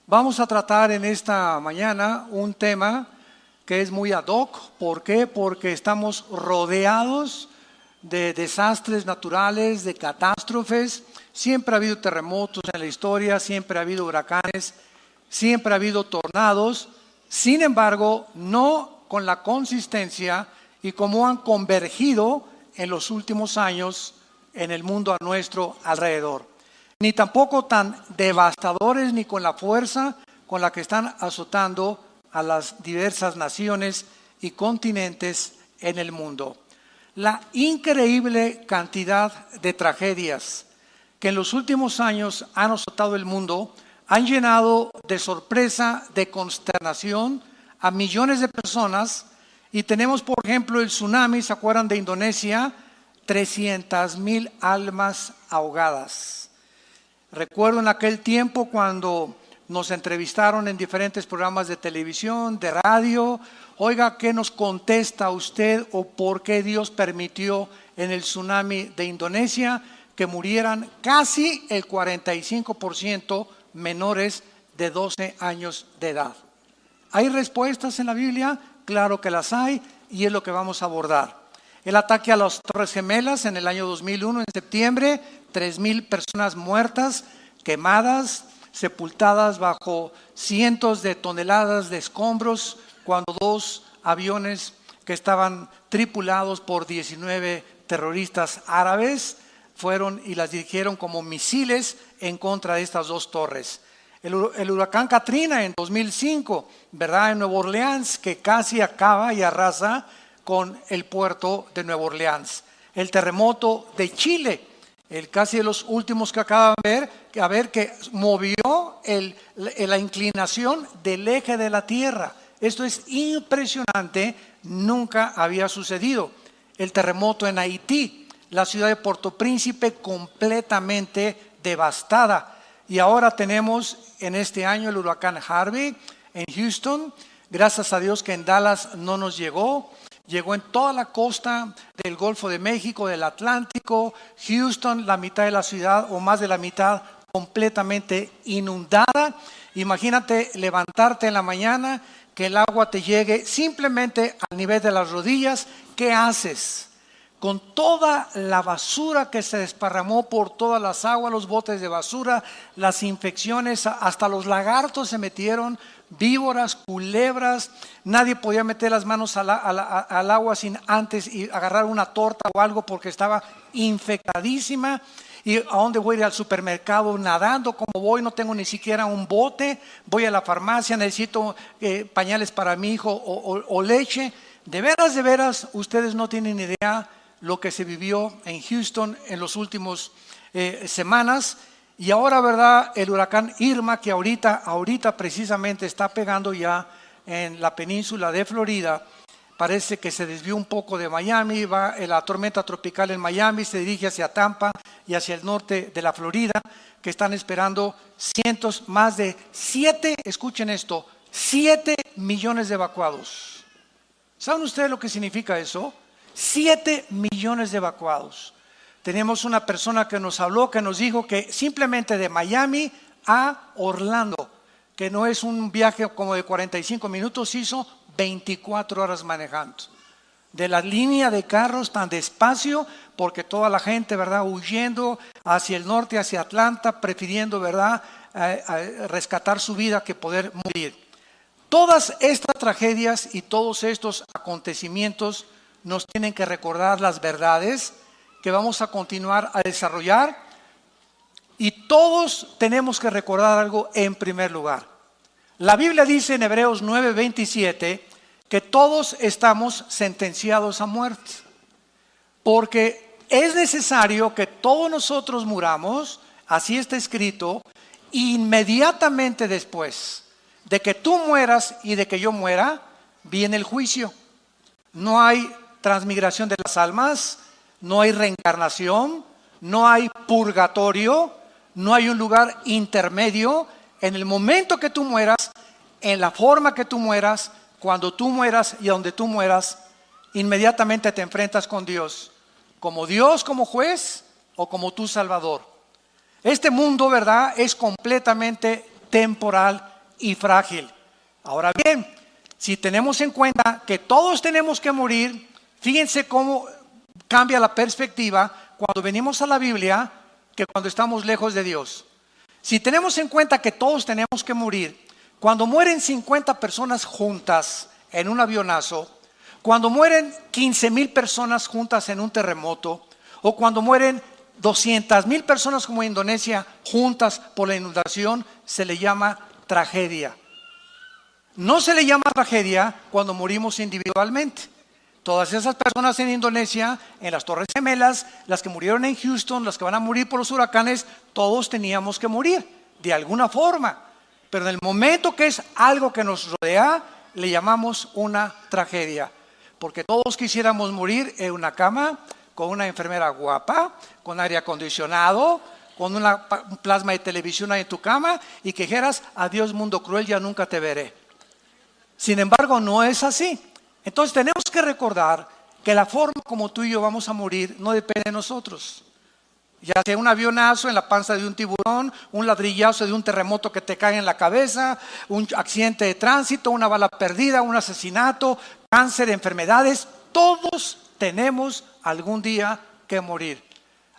Vamos a tratar en esta mañana un tema que es muy ad hoc. ¿Por qué? Porque estamos rodeados de desastres naturales, de catástrofes. Siempre ha habido terremotos en la historia, siempre ha habido huracanes, siempre ha habido tornados. Sin embargo, no con la consistencia y como han convergido en los últimos años en el mundo a nuestro alrededor. Ni tampoco tan devastadores ni con la fuerza con la que están azotando a las diversas naciones y continentes en el mundo. La increíble cantidad de tragedias que en los últimos años han azotado el mundo han llenado de sorpresa, de consternación a millones de personas. Y tenemos, por ejemplo, el tsunami, ¿se acuerdan de Indonesia? 300,000 almas ahogadas. Recuerdo en aquel tiempo cuando nos entrevistaron en diferentes programas de televisión, de radio. Oiga, ¿qué nos contesta usted o por qué Dios permitió en el tsunami de Indonesia que murieran casi el 45% menores de 12 años de edad? ¿Hay respuestas en la Biblia? Claro que las hay y es lo que vamos a abordar. El ataque a las Torres Gemelas en el año 2001, en septiembre, 3,000 personas muertas, quemadas, sepultadas bajo cientos de toneladas de escombros, cuando 2 aviones que estaban tripulados por 19 terroristas árabes fueron y las dirigieron como misiles en contra de estas 2 torres. El huracán Katrina en 2005, ¿verdad? En Nueva Orleans, que casi acaba y arrasa con el puerto de Nueva Orleans. El terremoto de Chile, casi de los últimos que acaban de ver, que movió la inclinación del eje de la Tierra. Esto es impresionante, nunca había sucedido. El terremoto en Haití, la ciudad de Puerto Príncipe completamente devastada. Y ahora tenemos en este año el huracán Harvey en Houston. Gracias a Dios que en Dallas no nos llegó. Llegó en toda la costa del Golfo de México, del Atlántico. Houston, la mitad de la ciudad o más de la mitad completamente inundada. Imagínate levantarte en la mañana, que el agua te llegue simplemente al nivel de las rodillas. ¿Qué haces? Con toda la basura que se desparramó por todas las aguas, los botes de basura, las infecciones, hasta los lagartos se metieron, víboras, culebras. Nadie podía meter las manos al agua sin antes y agarrar una torta o algo porque estaba infectadísima. ¿Y a dónde voy a ir? Al supermercado nadando? Como voy, no tengo ni siquiera un bote. Voy a la farmacia, necesito pañales para mi hijo o leche. De veras, ustedes no tienen idea lo que se vivió en Houston en los últimos semanas. Y ahora, ¿verdad? El huracán Irma, que ahorita precisamente está pegando ya en la península de Florida. Parece que se desvió un poco de Miami, va la tormenta tropical en Miami, se dirige hacia Tampa y hacia el norte de la Florida, que están esperando más de 7 millones de evacuados. ¿Saben ustedes lo que significa eso? 7 millones de evacuados. Tenemos una persona que nos habló, que nos dijo que simplemente de Miami a Orlando, que no es un viaje como de 45 minutos, hizo 24 horas manejando. De la línea de carros tan despacio, porque toda la gente, ¿verdad?, huyendo hacia el norte, hacia Atlanta, prefiriendo, ¿verdad?, rescatar su vida que poder morir. Todas estas tragedias y todos estos acontecimientos nos tienen que recordar las verdades que vamos a continuar a desarrollar, y todos tenemos que recordar algo en primer lugar. La Biblia dice en Hebreos 9:27 que todos estamos sentenciados a muerte, porque es necesario que todos nosotros muramos, así está escrito, inmediatamente después de que tú mueras y de que yo muera, viene el juicio. No hay transmigración de las almas, no hay reencarnación, no hay purgatorio, no hay un lugar intermedio. En el momento que tú mueras, en la forma que tú mueras, cuando tú mueras y donde tú mueras, inmediatamente te enfrentas con Dios como juez o como tu Salvador. Este mundo, ¿verdad?, es completamente temporal y frágil. Ahora bien, si tenemos en cuenta que todos tenemos que morir, fíjense cómo cambia la perspectiva cuando venimos a la Biblia que cuando estamos lejos de Dios. Si tenemos en cuenta que todos tenemos que morir, cuando mueren 50 personas juntas en un avionazo, cuando mueren 15,000 personas juntas en un terremoto, o cuando mueren 200,000 personas como en Indonesia juntas por la inundación, se le llama tragedia. No se le llama tragedia cuando morimos individualmente. Todas esas personas en Indonesia, en las Torres Gemelas, las que murieron en Houston, las que van a morir por los huracanes, todos teníamos que morir de alguna forma. Pero en el momento que es algo que nos rodea, le llamamos una tragedia. Porque todos quisiéramos morir en una cama, con una enfermera guapa, con aire acondicionado, con un plasma de televisión ahí en tu cama y que dijeras, adiós mundo cruel, ya nunca te veré. Sin embargo, no es así. Entonces tenemos que recordar que la forma como tú y yo vamos a morir no depende de nosotros. Ya sea un avionazo en la panza de un tiburón, un ladrillazo de un terremoto que te cae en la cabeza, un accidente de tránsito, una bala perdida, un asesinato, cáncer, enfermedades, todos tenemos algún día que morir.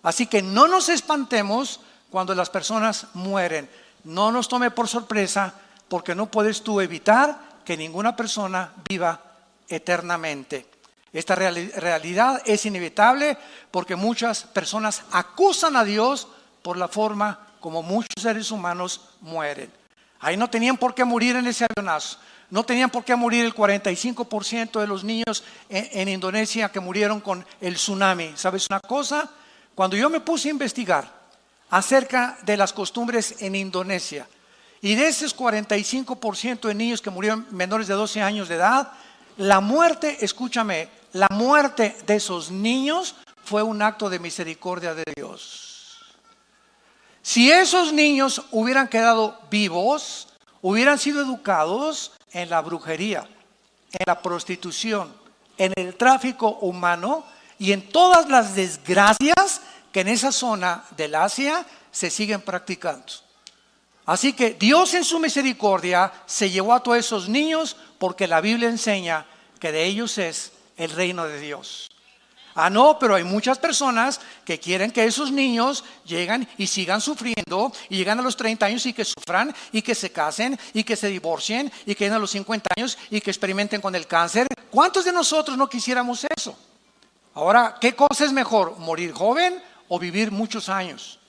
Así que no nos espantemos cuando las personas mueren. No nos tome por sorpresa porque no puedes tú evitar que ninguna persona viva eternamente. Esta realidad es inevitable porque muchas personas acusan a Dios por la forma como muchos seres humanos mueren. Ahí no tenían por qué morir en ese avionazo. No tenían por qué morir el 45% de los niños en Indonesia que murieron con el tsunami. ¿Sabes una cosa? Cuando yo me puse a investigar acerca de las costumbres en Indonesia y de esos 45% de niños que murieron menores de 12 años de edad, la muerte, escúchame, la muerte de esos niños fue un acto de misericordia de Dios. Si esos niños hubieran quedado vivos, hubieran sido educados en la brujería, en la prostitución, en el tráfico humano y en todas las desgracias que en esa zona del Asia se siguen practicando. Así que Dios en su misericordia se llevó a todos esos niños porque la Biblia enseña que de ellos es el reino de Dios. Ah, no, pero hay muchas personas que quieren que esos niños lleguen y sigan sufriendo y llegan a los 30 años y que sufran y que se casen y que se divorcien y que lleguen a los 50 años y que experimenten con el cáncer. ¿Cuántos de nosotros no quisiéramos eso? Ahora, ¿qué cosa es mejor? ¿Morir joven o vivir muchos años?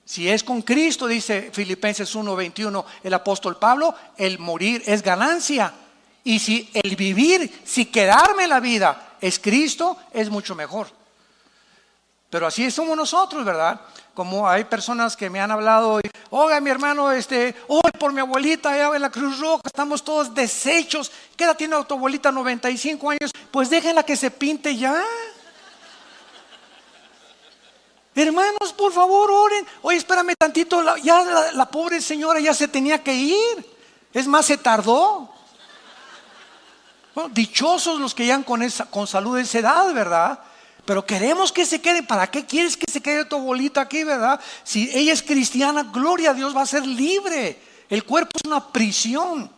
Si es con Cristo, dice Filipenses 1:21 el apóstol Pablo, el morir es ganancia. Y si el vivir, si quedarme en la vida es Cristo, es mucho mejor. Pero así somos nosotros, ¿verdad? Como hay personas que me han hablado, oiga mi hermano, hoy por mi abuelita allá en la Cruz Roja, estamos todos deshechos. ¿Qué edad tiene tu abuelita? 95 años. Pues déjenla que se pinte ya. Hermanos, por favor, oren. Oye, espérame tantito, la pobre señora ya se tenía que ir. Es más, se tardó. Bueno, dichosos los que llegan con salud de esa edad, ¿verdad? Pero queremos que se quede. ¿Para qué quieres que se quede tu abuelita aquí, verdad? Si ella es cristiana, gloria a Dios, va a ser libre. El cuerpo es una prisión.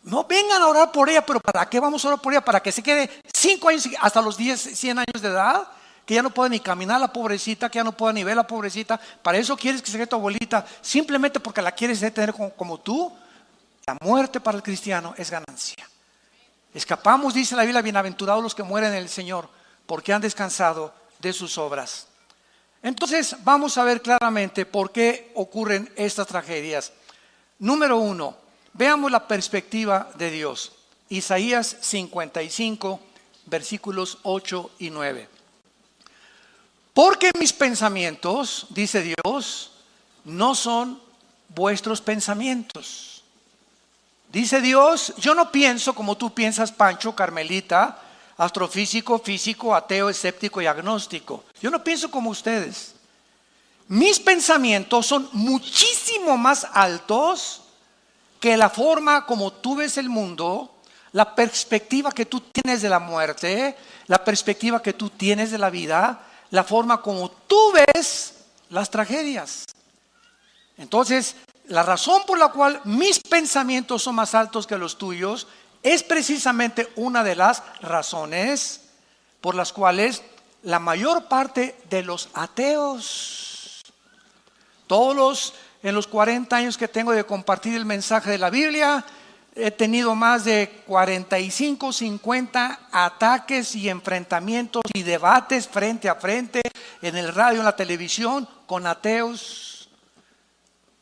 No vengan a orar por ella, pero ¿para qué vamos a orar por ella? Para que se quede 5 años, hasta los 10, 100 años de edad. Que ya no puede ni caminar la pobrecita, que ya no puede ni ver la pobrecita. Para eso quieres que se quede tu abuelita, simplemente porque la quieres tener como tú. La muerte para el cristiano es ganancia. Escapamos, dice la Biblia, bienaventurados los que mueren en el Señor, porque han descansado de sus obras. Entonces vamos a ver claramente por qué ocurren estas tragedias. Número 1, veamos la perspectiva de Dios. Isaías 55, versículos 8 y 9. Porque mis pensamientos, dice Dios, no son vuestros pensamientos. Dice Dios, yo no pienso como tú piensas, Pancho, Carmelita, astrofísico, físico, ateo, escéptico y agnóstico. Yo no pienso como ustedes. Mis pensamientos son muchísimo más altos que la forma como tú ves el mundo, la perspectiva que tú tienes de la muerte, la perspectiva que tú tienes de la vida, la forma como tú ves las tragedias. Entonces, la razón por la cual mis pensamientos son más altos que los tuyos es precisamente una de las razones por las cuales la mayor parte de los ateos, en los 40 años que tengo de compartir el mensaje de la Biblia, he tenido más de 45, 50 ataques y enfrentamientos y debates frente a frente en el radio, en la televisión, con ateos.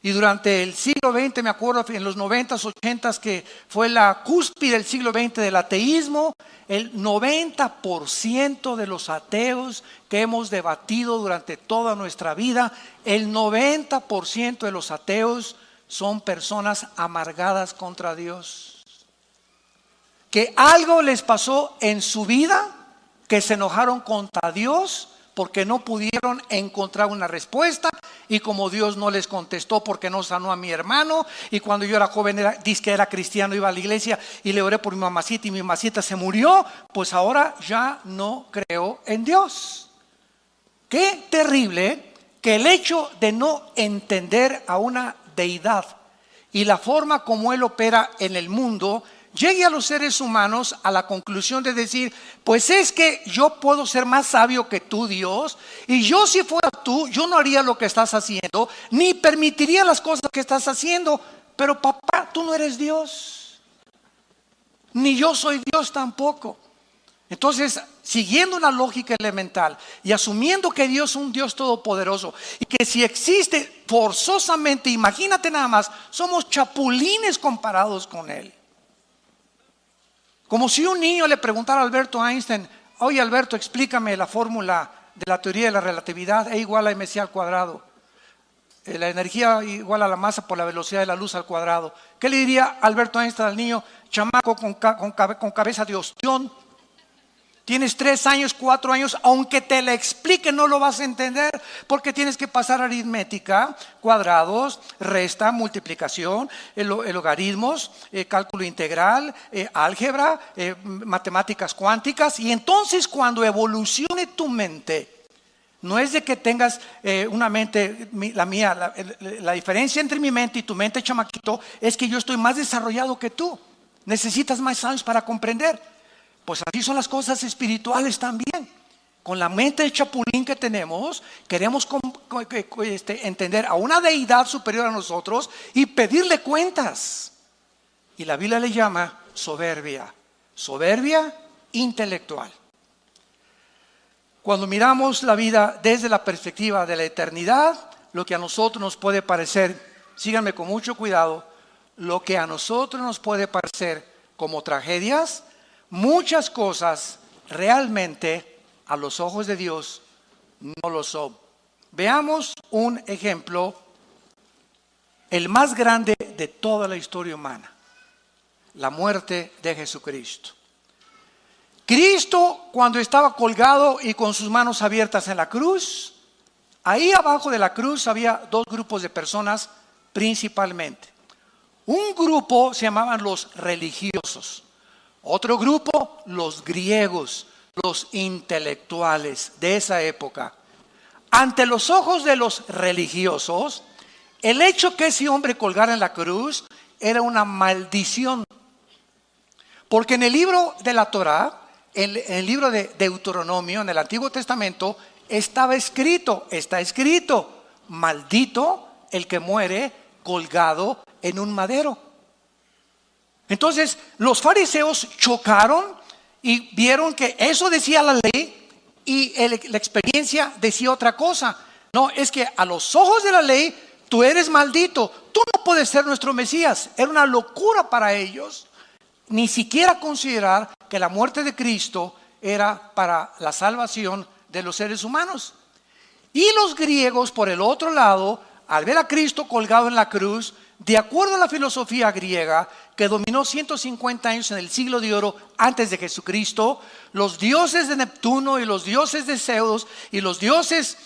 Y durante el siglo XX, me acuerdo en los 90s, 80s, que fue la cúspide del siglo XX del ateísmo, el 90% de los ateos que hemos debatido durante toda nuestra vida, el 90% de los ateos son personas amargadas contra Dios. Que algo les pasó en su vida, que se enojaron contra Dios porque no pudieron encontrar una respuesta, y como Dios no les contestó porque no sanó a mi hermano, y cuando yo era joven dizque era cristiano, iba a la iglesia y le oré por mi mamacita y mi mamacita se murió, pues ahora ya no creo en Dios. Qué terrible que el hecho de no entender a una deidad y la forma como Él opera en el mundo llegue a los seres humanos a la conclusión de decir, pues es que yo puedo ser más sabio que tú, Dios, y yo si fuera tú, yo no haría lo que estás haciendo, ni permitiría las cosas que estás haciendo, pero papá, tú no eres Dios, ni yo soy Dios tampoco. Entonces, siguiendo una lógica elemental y asumiendo que Dios es un Dios todopoderoso y que si existe forzosamente, imagínate nada más, somos chapulines comparados con Él. Como si un niño le preguntara a Alberto Einstein, oye Alberto, explícame la fórmula de la teoría de la relatividad, E igual a mc al cuadrado. La energía igual a la masa por la velocidad de la luz al cuadrado. ¿Qué le diría Alberto Einstein al niño chamaco con cabeza de ostión? Tienes 3 años, 4 años, aunque te la explique no lo vas a entender, porque tienes que pasar aritmética, cuadrados, resta, multiplicación, logaritmos, cálculo integral, álgebra, matemáticas cuánticas. Y entonces cuando evolucione tu mente, no es de que tengas una mente, la mía, la diferencia entre mi mente y tu mente, chamaquito, es que yo estoy más desarrollado que tú. Necesitas más años para comprender. Pues así son las cosas espirituales también. Con la mente de chapulín que tenemos, queremos entender a una deidad superior a nosotros y pedirle cuentas. Y la Biblia le llama soberbia, soberbia intelectual. Cuando miramos la vida desde la perspectiva de la eternidad, lo que a nosotros nos puede parecer, síganme con mucho cuidado, lo que a nosotros nos puede parecer como tragedias, muchas cosas realmente a los ojos de Dios no lo son. Veamos un ejemplo, el más grande de toda la historia humana, la muerte de Jesucristo. Cristo, cuando estaba colgado y con sus manos abiertas en la cruz, ahí abajo de la cruz había 2 grupos de personas principalmente. Un grupo se llamaban los religiosos. Otro grupo, los griegos, los intelectuales de esa época. Ante los ojos de los religiosos, el hecho que ese hombre colgara en la cruz era una maldición. Porque en el libro de la Torá, en el libro de Deuteronomio, en el Antiguo Testamento, está escrito, maldito el que muere colgado en un madero. Entonces los fariseos chocaron y vieron que eso decía la ley y la experiencia decía otra cosa. No, es que a los ojos de la ley tú eres maldito, tú no puedes ser nuestro Mesías. Era una locura para ellos ni siquiera considerar que la muerte de Cristo era para la salvación de los seres humanos. Y los griegos, por el otro lado, al ver a Cristo colgado en la cruz, de acuerdo a la filosofía griega que dominó 150 años en el siglo de oro antes de Jesucristo, los dioses de Neptuno y los dioses de Zeus y los dioses,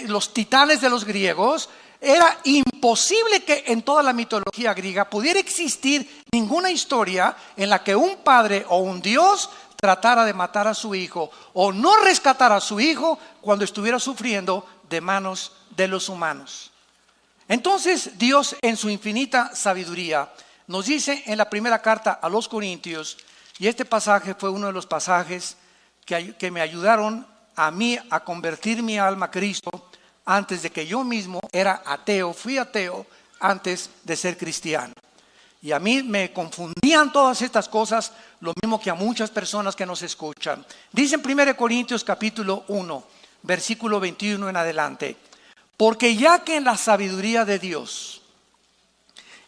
los titanes de los griegos, era imposible que en toda la mitología griega pudiera existir ninguna historia en la que un padre o un dios tratara de matar a su hijo o no rescatar a su hijo cuando estuviera sufriendo de manos de los humanos. Entonces Dios en su infinita sabiduría nos dice en la primera carta a los Corintios, y este pasaje fue uno de los pasajes que me ayudaron a mí a convertir mi alma a Cristo antes de que yo mismo era ateo, fui ateo antes de ser cristiano. Y a mí me confundían todas estas cosas, lo mismo que a muchas personas que nos escuchan. Dice en 1 Corintios capítulo 1, versículo 21 en adelante: porque ya que en la sabiduría de Dios,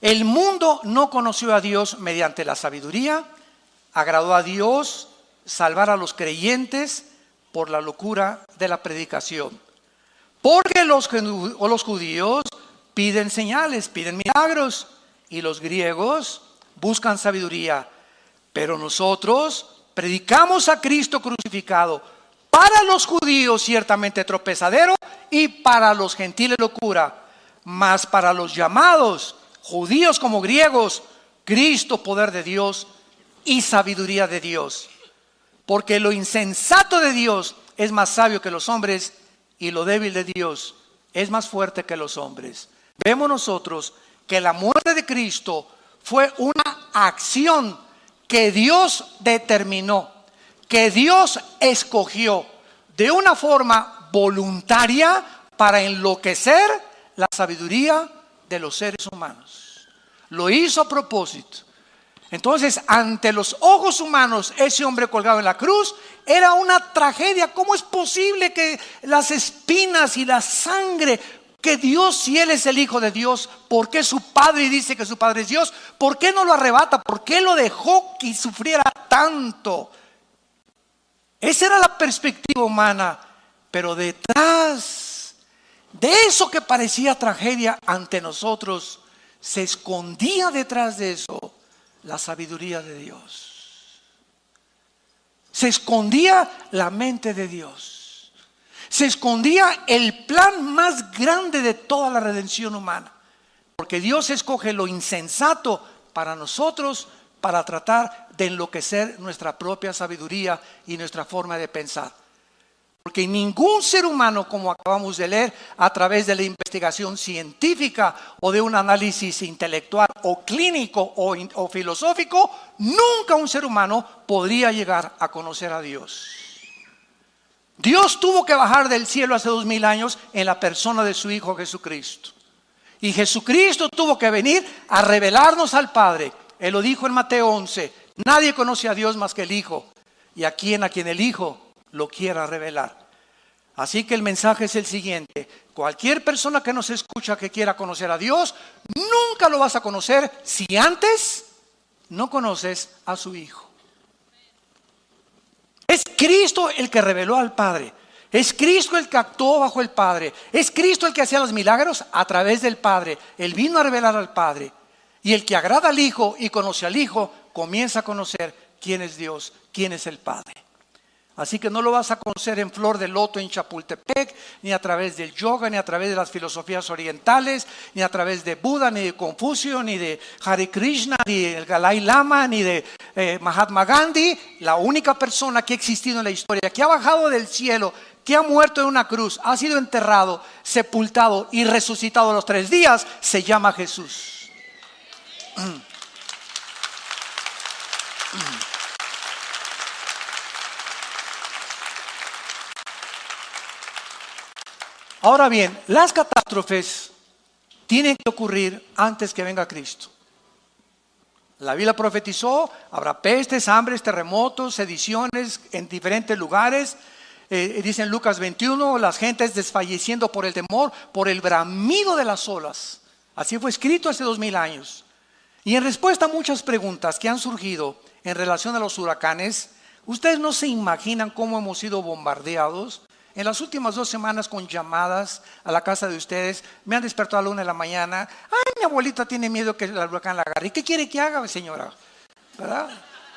el mundo no conoció a Dios mediante la sabiduría, agradó a Dios salvar a los creyentes por la locura de la predicación. Porque los judíos piden señales, piden milagros, y los griegos buscan sabiduría. Pero nosotros predicamos a Cristo crucificado, para los judíos ciertamente tropezadero, y para los gentiles locura, mas para los llamados, judíos como griegos, Cristo poder de Dios y sabiduría de Dios. Porque lo insensato de Dios es más sabio que los hombres, y lo débil de Dios es más fuerte que los hombres. Vemos nosotros que la muerte de Cristo fue una acción que Dios determinó, que Dios escogió de una forma voluntaria para enloquecer la sabiduría de los seres humanos. Lo hizo a propósito. Entonces, ante los ojos humanos, ese hombre colgado en la cruz era una tragedia. ¿Cómo es posible que las espinas y la sangre, que Dios, si Él es el Hijo de Dios, ¿por qué su Padre dice que su Padre es Dios? ¿Por qué no lo arrebata? ¿Por qué lo dejó que sufriera tanto? Esa era la perspectiva humana, pero detrás de eso que parecía tragedia ante nosotros, se escondía detrás de eso la sabiduría de Dios. Se escondía la mente de Dios. Se escondía el plan más grande de toda la redención humana. Porque Dios escoge lo insensato para nosotros, para tratar de enloquecer nuestra propia sabiduría y nuestra forma de pensar. Porque ningún ser humano, como acabamos de leer, a través de la investigación científica o de un análisis intelectual o clínico o filosófico, nunca un ser humano podría llegar a conocer a Dios. Dios tuvo que bajar del cielo hace 2000 años en la persona de su Hijo Jesucristo. Y Jesucristo tuvo que venir a revelarnos al Padre. Él lo dijo en Mateo 11: nadie conoce a Dios más que el Hijo, y a quien el Hijo lo quiera revelar. Así que el mensaje es el siguiente: cualquier persona que nos escucha que quiera conocer a Dios, nunca lo vas a conocer si antes no conoces a su Hijo. Es Cristo el que reveló al Padre. Es Cristo el que actuó bajo el Padre. Es Cristo el que hacía los milagros a través del Padre. Él vino a revelar al Padre. Y el que agrada al Hijo y conoce al Hijo, comienza a conocer quién es Dios, quién es el Padre. Así que no lo vas a conocer en flor de loto en Chapultepec, ni a través del yoga, ni a través de las filosofías orientales, ni a través de Buda, ni de Confucio, ni de Hare Krishna, ni del Dalai Lama, ni de Mahatma Gandhi. La única persona que ha existido en la historia, que ha bajado del cielo, que ha muerto en una cruz, ha sido enterrado, sepultado y resucitado a los 3 días, se llama Jesús. Ahora bien, las catástrofes tienen que ocurrir antes que venga Cristo. La Biblia profetizó: habrá pestes, hambres, terremotos, sediciones en diferentes lugares. Dice en Lucas 21, las gentes desfalleciendo por el temor, por el bramido de las olas. Así fue escrito hace 2000 años. Y en respuesta a muchas preguntas que han surgido en relación a los huracanes, ustedes no se imaginan cómo hemos sido bombardeados. En las últimas 2 semanas, con llamadas a la casa de ustedes, me han despertado a la 1 de la mañana. Ay, mi abuelita tiene miedo que el huracán la agarre. ¿Y qué quiere que haga, señora? ¿Verdad?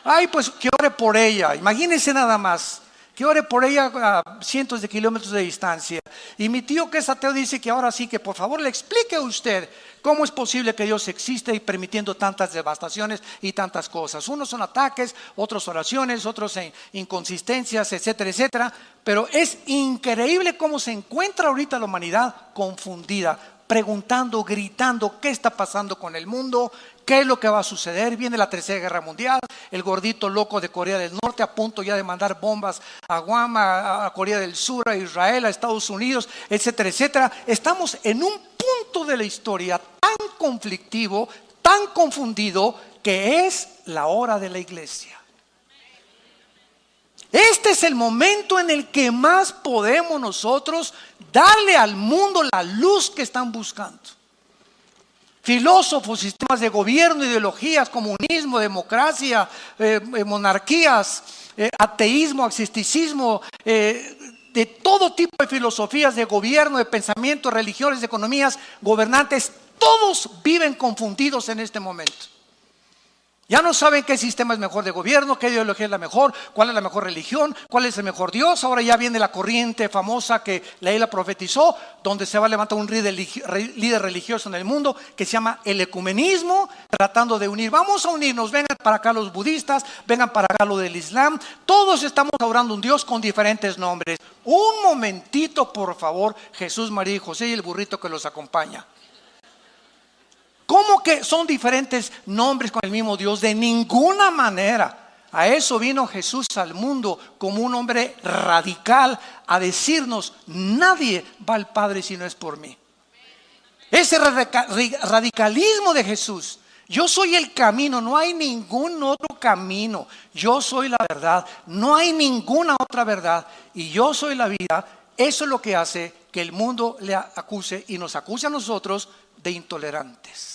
Ay, pues que ore por ella. Imagínense nada más. Que ore por ella a cientos de kilómetros de distancia. Y mi tío, que es ateo, dice que ahora sí, que por favor le explique a usted cómo es posible que Dios existe y permitiendo tantas devastaciones y tantas cosas. Unos son ataques, otros oraciones, otros inconsistencias, etcétera, etcétera. Pero es increíble cómo se encuentra ahorita la humanidad confundida preguntando, gritando, ¿qué está pasando con el mundo? ¿Qué es lo que va a suceder? Viene la Tercera Guerra Mundial, el gordito loco de Corea del Norte a punto ya de mandar bombas a Guam, a Corea del Sur, a Israel, a Estados Unidos, etcétera, etcétera. Estamos en un punto de la historia tan conflictivo, tan confundido, que es la hora de la iglesia. Este es el momento en el que más podemos nosotros darle al mundo la luz que están buscando. Filósofos, sistemas de gobierno, ideologías, comunismo, democracia, monarquías, ateísmo, agnosticismo, de todo tipo de filosofías de gobierno, de pensamiento, religiones, de economías, gobernantes, todos viven confundidos en este momento. Ya no saben qué sistema es mejor de gobierno, qué ideología es la mejor, cuál es la mejor religión, cuál es el mejor Dios. Ahora ya viene la corriente famosa que la profetizó, donde se va a levantar un líder religioso en el mundo que se llama el ecumenismo, tratando de unir. Vamos a unirnos, vengan para acá los budistas, vengan para acá los del Islam. Todos estamos adorando a un Dios con diferentes nombres. Un momentito, por favor, Jesús, María y José y el burrito que los acompaña. ¿Cómo que son diferentes nombres con el mismo Dios? De ninguna manera. A eso vino Jesús al mundo como un hombre radical a decirnos: nadie va al Padre si no es por mí. Ese radicalismo de Jesús: yo soy el camino, no hay ningún otro camino. Yo soy la verdad, no hay ninguna otra verdad. Y yo soy la vida. Eso es lo que hace que el mundo le acuse y nos acuse a nosotros de intolerantes.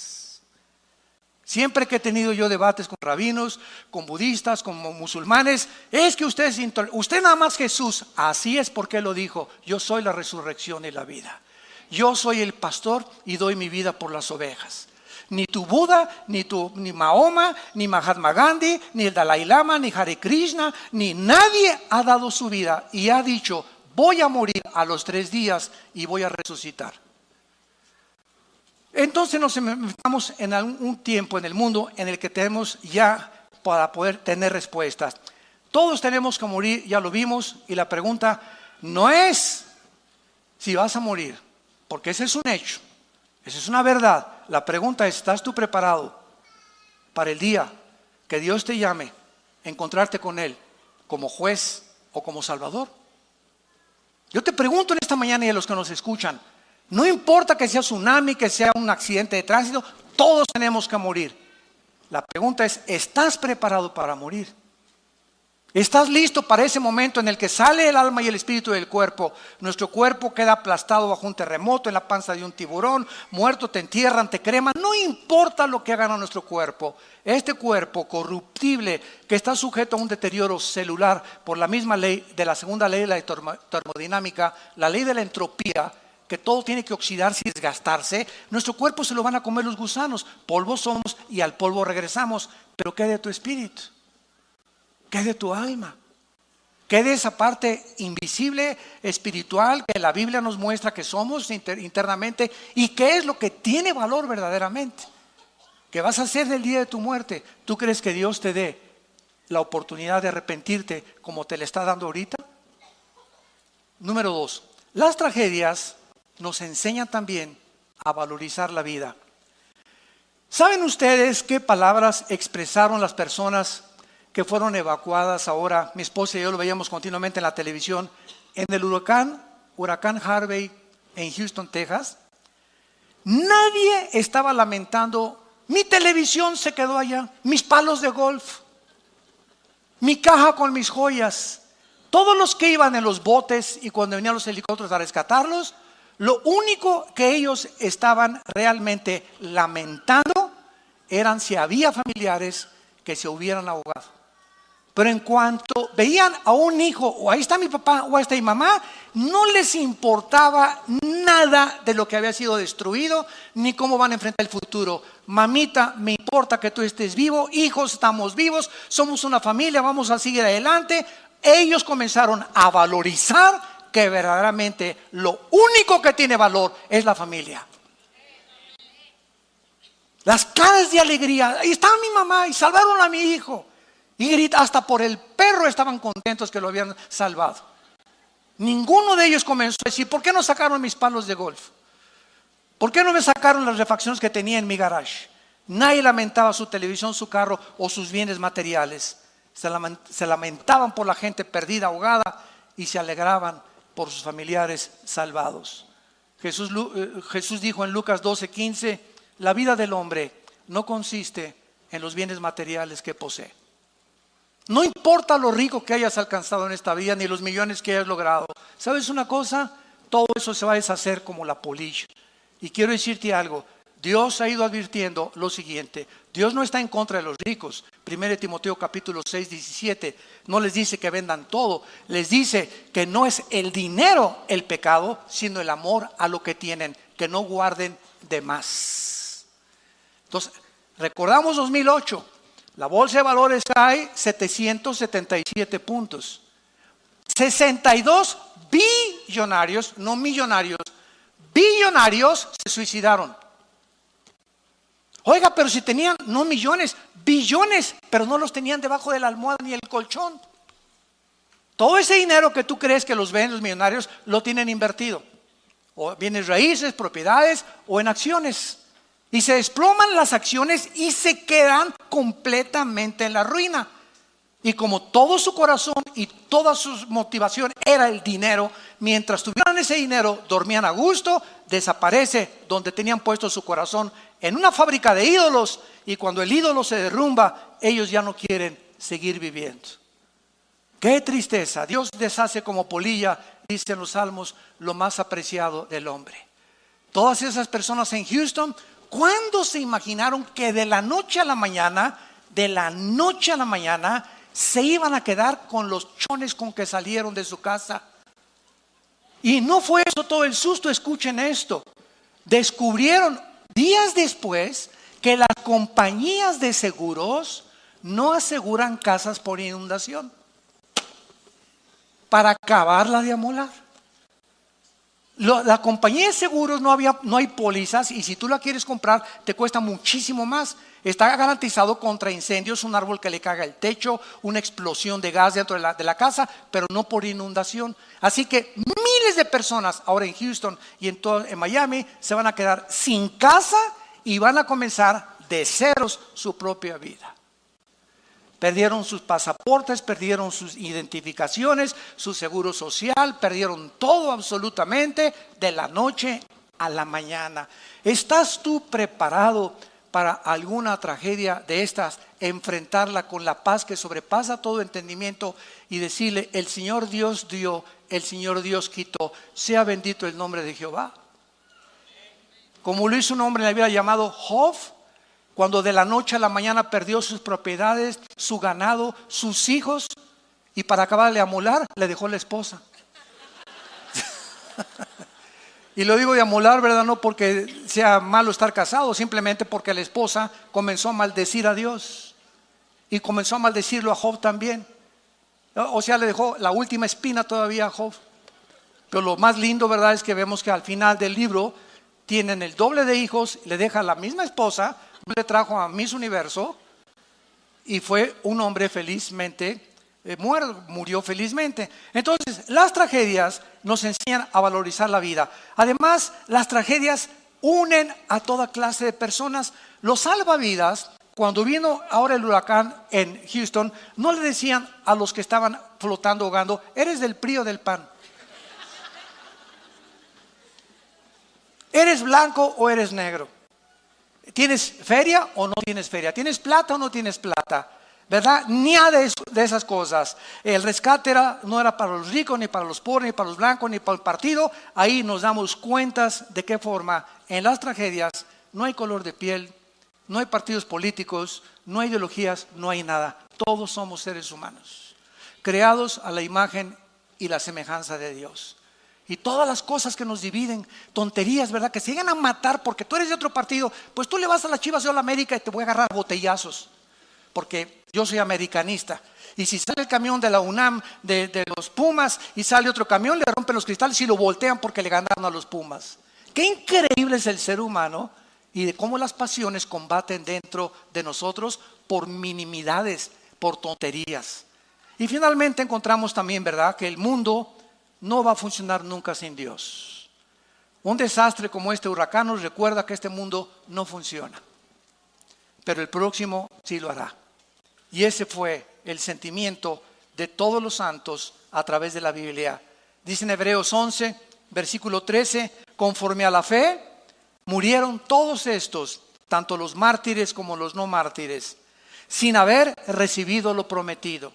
Siempre que he tenido yo debates con rabinos, con budistas, con musulmanes, es que usted nada más Jesús. Así es porque Él lo dijo: yo soy la resurrección y la vida. Yo soy el pastor y doy mi vida por las ovejas. Ni tu Buda, ni Mahoma, ni Mahatma Gandhi, ni el Dalai Lama, ni Hare Krishna, ni nadie ha dado su vida y ha dicho: voy a morir a los 3 días y voy a resucitar. Entonces nos enfrentamos en algún tiempo en el mundo en el que tenemos ya para poder tener respuestas. Todos tenemos que morir, ya lo vimos, y la pregunta no es si vas a morir, porque ese es un hecho, esa es una verdad. La pregunta es: ¿estás tú preparado para el día que Dios te llame a encontrarte con Él como juez o como salvador? Yo te pregunto en esta mañana, y a los que nos escuchan, no importa que sea tsunami, que sea un accidente de tránsito, todos tenemos que morir. La pregunta es: ¿estás preparado para morir? ¿Estás listo para ese momento en el que sale el alma y el espíritu del cuerpo? Nuestro cuerpo queda aplastado bajo un terremoto, en la panza de un tiburón, muerto, te entierran, te creman. No importa lo que hagan a nuestro cuerpo. Este cuerpo corruptible que está sujeto a un deterioro celular por la misma ley de la segunda ley de la termodinámica, la ley de la entropía, que todo tiene que oxidarse y desgastarse, nuestro cuerpo se lo van a comer los gusanos. Polvo somos y al polvo regresamos. Pero ¿qué de tu espíritu? ¿Qué de tu alma? ¿Qué de esa parte invisible, espiritual, que la Biblia nos muestra que somos internamente? ¿Y qué es lo que tiene valor verdaderamente? ¿Qué vas a hacer del día de tu muerte? ¿Tú crees que Dios te dé la oportunidad de arrepentirte como te la está dando ahorita? Número 2, las tragedias nos enseñan también a valorizar la vida. ¿Saben ustedes qué palabras expresaron las personas que fueron evacuadas ahora? Mi esposa y yo lo veíamos continuamente en la televisión, en el huracán Harvey en Houston, Texas. Nadie estaba lamentando: mi televisión se quedó allá, mis palos de golf, mi caja con mis joyas. Todos los que iban en los botes y cuando venían los helicópteros a rescatarlos, lo único que ellos estaban realmente lamentando eran si había familiares que se hubieran ahogado. Pero en cuanto veían a un hijo, o ahí está mi papá, o ahí está mi mamá, no les importaba nada de lo que había sido destruido, ni cómo van a enfrentar el futuro. Mamita, me importa que tú estés vivo, hijos, estamos vivos, somos una familia, vamos a seguir adelante. Ellos comenzaron a valorizar que verdaderamente lo único que tiene valor es la familia. Las caras de alegría: ahí está mi mamá y salvaron a mi hijo. Y grita, hasta por el perro estaban contentos que lo habían salvado. Ninguno de ellos comenzó a decir: ¿por qué no sacaron mis palos de golf? ¿Por qué no me sacaron las refacciones que tenía en mi garage? Nadie lamentaba su televisión, su carro o sus bienes materiales. Se lamentaban por la gente perdida, ahogada, y se alegraban por sus familiares salvados. Jesús dijo en Lucas 12:15, la vida del hombre no consiste en los bienes materiales que posee. No importa lo rico que hayas alcanzado en esta vida, ni los millones que hayas logrado. ¿Sabes una cosa? Todo eso se va a deshacer como la polilla. Y quiero decirte algo, Dios ha ido advirtiendo lo siguiente: Dios no está en contra de los ricos. 1 Timoteo capítulo 6:17 no les dice que vendan todo, les dice que no es el dinero el pecado, sino el amor a lo que tienen, que no guarden de más. Entonces, recordamos 2008, la bolsa de valores cae 777 puntos. 62 billonarios, no millonarios, billonarios se suicidaron. Oiga, pero si tenían, no millones, billones, pero no los tenían debajo de la almohada ni el colchón. Todo ese dinero que tú crees que los ven los millonarios, lo tienen invertido. O bienes raíces, propiedades o en acciones. Y se desploman las acciones y se quedan completamente en la ruina. Y como todo su corazón y toda su motivación era el dinero, mientras tuvieran ese dinero, dormían a gusto, desaparece donde tenían puesto su corazón, en una fábrica de ídolos, y cuando el ídolo se derrumba, ellos ya no quieren seguir viviendo. Qué tristeza. Dios deshace como polilla, dicen los salmos, lo más apreciado del hombre. Todas esas personas en Houston, ¿cuándo se imaginaron que de la noche a la mañana, se iban a quedar con los chones con que salieron de su casa? Y no fue eso todo el susto. Escuchen esto. Descubrieron días después que las compañías de seguros no aseguran casas por inundación, para acabarla de amolar. La compañía de seguros no hay pólizas, y si tú la quieres comprar te cuesta muchísimo más. Está garantizado contra incendios, un árbol que le caga el techo, una explosión de gas dentro de la casa, pero no por inundación. Así que miles de personas ahora en Houston y en Miami se van a quedar sin casa y van a comenzar de ceros su propia vida. Perdieron sus pasaportes, perdieron sus identificaciones, su seguro social, perdieron todo absolutamente de la noche a la mañana. ¿Estás tú preparado para alguna tragedia de estas? Enfrentarla con la paz que sobrepasa todo entendimiento y decirle: el Señor Dios dio, el Señor Dios quitó, sea bendito el nombre de Jehová. Como lo hizo un hombre en la Biblia llamado Job, cuando de la noche a la mañana perdió sus propiedades, su ganado, sus hijos, y para acabarle a amolar, le dejó la esposa. Y lo digo de amolar, ¿verdad? No porque sea malo estar casado, simplemente porque la esposa comenzó a maldecir a Dios. Y comenzó a maldecirlo a Job también. O sea, le dejó la última espina todavía a Job. Pero lo más lindo, ¿verdad?, es que vemos que al final del libro tienen el doble de hijos, le deja la misma esposa, le trajo a Miss Universo, y fue un hombre felizmente murió felizmente. Entonces, las tragedias nos enseñan a valorizar la vida. Además, las tragedias unen a toda clase de personas. Los salvavidas, cuando vino ahora el huracán en Houston, no le decían a los que estaban flotando, ahogando: ¿eres del PRI o del PAN? ¿Eres blanco o eres negro? ¿Tienes feria o no tienes feria? ¿Tienes plata o no tienes plata? ¿Verdad? Ni de esas cosas. El rescate no era para los ricos, ni para los pobres, ni para los blancos, ni para el partido. Ahí nos damos cuentas de qué forma en las tragedias no hay color de piel, no hay partidos políticos, no hay ideologías, no hay nada. Todos somos seres humanos, creados a la imagen y la semejanza de Dios. Y todas las cosas que nos dividen, tonterías, ¿verdad?, que se llegan a matar porque tú eres de otro partido, pues tú le vas a las Chivas, yo a la América, y te voy a agarrar botellazos, porque yo soy americanista. Y si sale el camión de la UNAM de los Pumas y sale otro camión, le rompen los cristales y lo voltean porque le ganaron a los Pumas. Qué increíble es el ser humano, y de cómo las pasiones combaten dentro de nosotros por minimidades, por tonterías. Y finalmente encontramos también, ¿verdad?, que el mundo no va a funcionar nunca sin Dios. Un desastre como este huracán nos recuerda que este mundo no funciona, pero el próximo sí lo hará. Y ese fue el sentimiento de todos los santos a través de la Biblia. Dice en Hebreos 11, versículo 13, conforme a la fe, murieron todos estos, tanto los mártires como los no mártires, sin haber recibido lo prometido,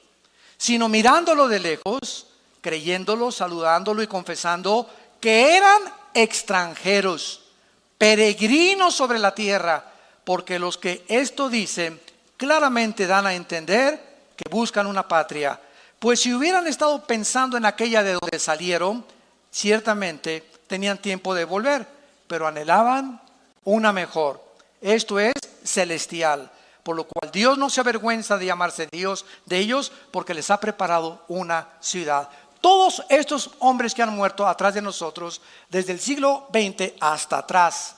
sino mirándolo de lejos, creyéndolo, saludándolo y confesando que eran extranjeros, peregrinos sobre la tierra, porque los que esto dicen claramente dan a entender que buscan una patria. Pues si hubieran estado pensando en aquella de donde salieron, ciertamente tenían tiempo de volver, pero anhelaban una mejor, esto es celestial, por lo cual Dios no se avergüenza de llamarse Dios de ellos, porque les ha preparado una ciudad. Todos estos hombres que han muerto atrás de nosotros, desde el siglo XX hasta atrás,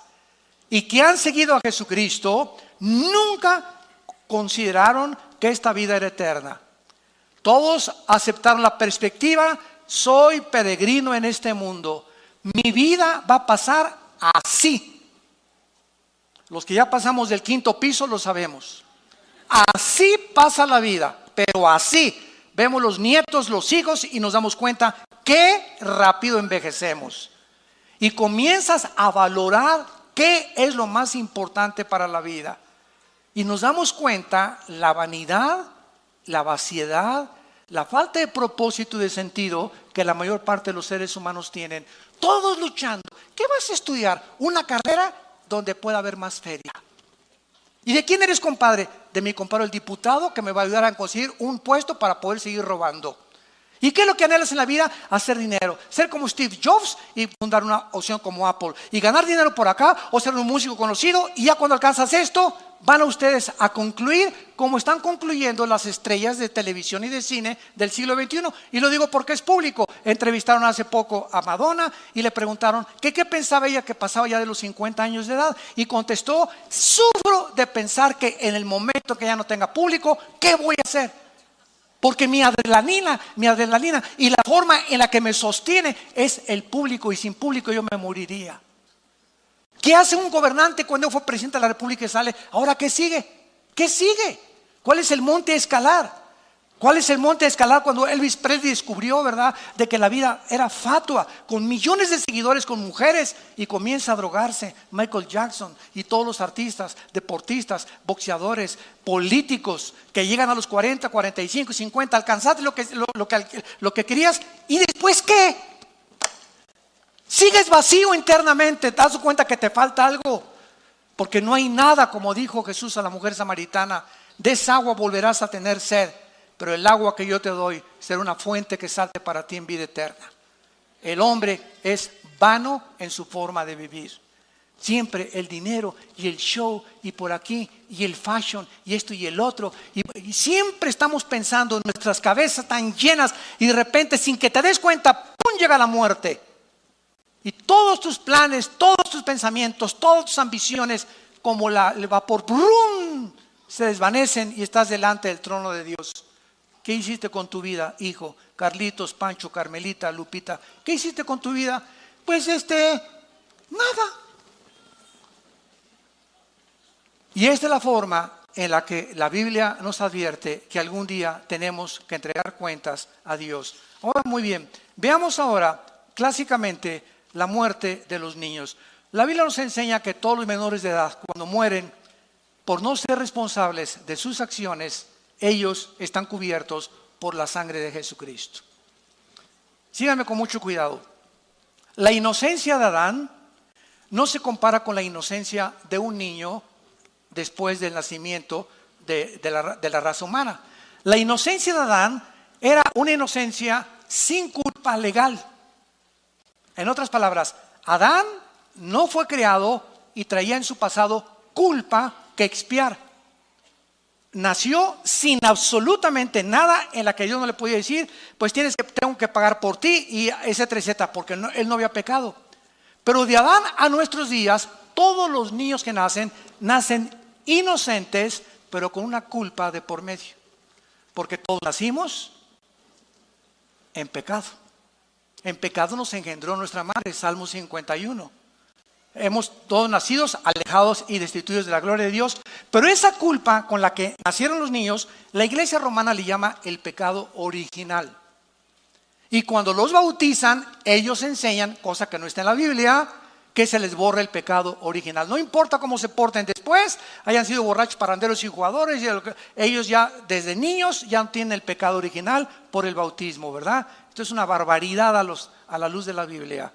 y que han seguido a Jesucristo, nunca consideraron que esta vida era eterna. Todos aceptaron la perspectiva: soy peregrino en este mundo, mi vida va a pasar así. Los que ya pasamos del 5º piso lo sabemos. Así pasa la vida, pero así. Vemos los nietos, los hijos y nos damos cuenta qué rápido envejecemos. Y comienzas a valorar qué es lo más importante para la vida. Y nos damos cuenta la vanidad, la vaciedad, la falta de propósito y de sentido que la mayor parte de los seres humanos tienen. Todos luchando. ¿Qué vas a estudiar? Una carrera donde pueda haber más feria. ¿Y de quién eres compadre? De mi compadre el diputado, que me va a ayudar a conseguir un puesto para poder seguir robando. ¿Y qué es lo que anhelas en la vida? Hacer dinero, ser como Steve Jobs y fundar una opción como Apple, y ganar dinero por acá, o ser un músico conocido. Y ya cuando alcanzas esto, van a ustedes a concluir como están concluyendo las estrellas de televisión y de cine del siglo XXI. Y lo digo porque es público. Entrevistaron hace poco a Madonna y le preguntaron que qué pensaba ella que pasaba ya de los 50 años de edad, y contestó: sufro de pensar que en el momento que ya no tenga público, ¿qué voy a hacer? Porque mi adrenalina y la forma en la que me sostiene es el público, y sin público yo me moriría. ¿Qué hace un gobernante cuando fue presidente de la República y sale? ¿Ahora qué sigue? ¿Qué sigue? ¿Cuál es el monte a escalar? ¿Cuál es el monte a escalar cuando Elvis Presley descubrió, verdad, de que la vida era fatua, con millones de seguidores, con mujeres, y comienza a drogarse? Michael Jackson y todos los artistas, deportistas, boxeadores, políticos que llegan a los 40, 45, 50, alcanzaste lo que querías, y después ¿qué? Sigues vacío internamente, te das cuenta que te falta algo, porque no hay nada, como dijo Jesús a la mujer samaritana: de esa agua volverás a tener sed, pero el agua que yo te doy será una fuente que salte para ti en vida eterna. El hombre es vano en su forma de vivir. Siempre el dinero y el show y por aquí y el fashion y esto y el otro, y siempre estamos pensando en nuestras cabezas tan llenas, y de repente, sin que te des cuenta, ¡pum!, llega la muerte. Y todos tus planes, todos tus pensamientos, todas tus ambiciones, como el vapor, ¡brum!, se desvanecen, y estás delante del trono de Dios. ¿Qué hiciste con tu vida, hijo? Carlitos, Pancho, Carmelita, Lupita, ¿qué hiciste con tu vida? Pues nada. Y esta es la forma en la que la Biblia nos advierte que algún día tenemos que entregar cuentas a Dios. Ahora, muy bien, veamos ahora clásicamente la muerte de los niños. La Biblia nos enseña que todos los menores de edad, cuando mueren por no ser responsables de sus acciones, ellos están cubiertos por la sangre de Jesucristo. Síganme con mucho cuidado. La inocencia de Adán no se compara con la inocencia de un niño después del nacimiento de la raza humana. La inocencia de Adán era una inocencia sin culpa legal. En otras palabras, Adán no fue creado y traía en su pasado culpa que expiar. Nació sin absolutamente nada en la que Dios no le podía decir: pues tengo que pagar por ti, y etcétera, etcétera, porque él no había pecado. Pero de Adán a nuestros días, todos los niños que nacen inocentes, pero con una culpa de por medio, porque todos nacimos en pecado. En pecado nos engendró nuestra madre, Salmo 51. hemos todos nacidos alejados y destituidos de la gloria de Dios. Pero esa culpa con la que nacieron los niños, la iglesia romana le llama el pecado original. Y cuando los bautizan, ellos enseñan, cosa que no está en la Biblia, que se les borra el pecado original. No importa cómo se porten después, hayan sido borrachos, parranderos y jugadores, ellos ya desde niños ya no tienen el pecado original por el bautismo, ¿verdad? Esto es una barbaridad a la luz de la Biblia.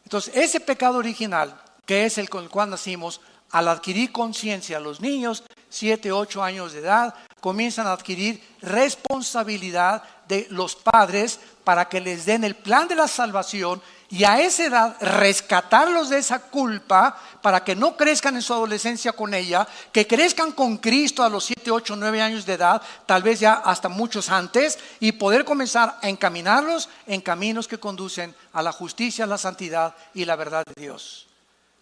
Entonces, ese pecado original, que es el con el cual nacimos, al adquirir conciencia, los niños, 7, 8 años de edad, comienzan a adquirir responsabilidad de los padres para que les den el plan de la salvación y a esa edad rescatarlos de esa culpa para que no crezcan en su adolescencia con ella, que crezcan con Cristo a los 7, 8, 9 años de edad, tal vez ya hasta muchos antes, y poder comenzar a encaminarlos en caminos que conducen a la justicia, la santidad y la verdad de Dios.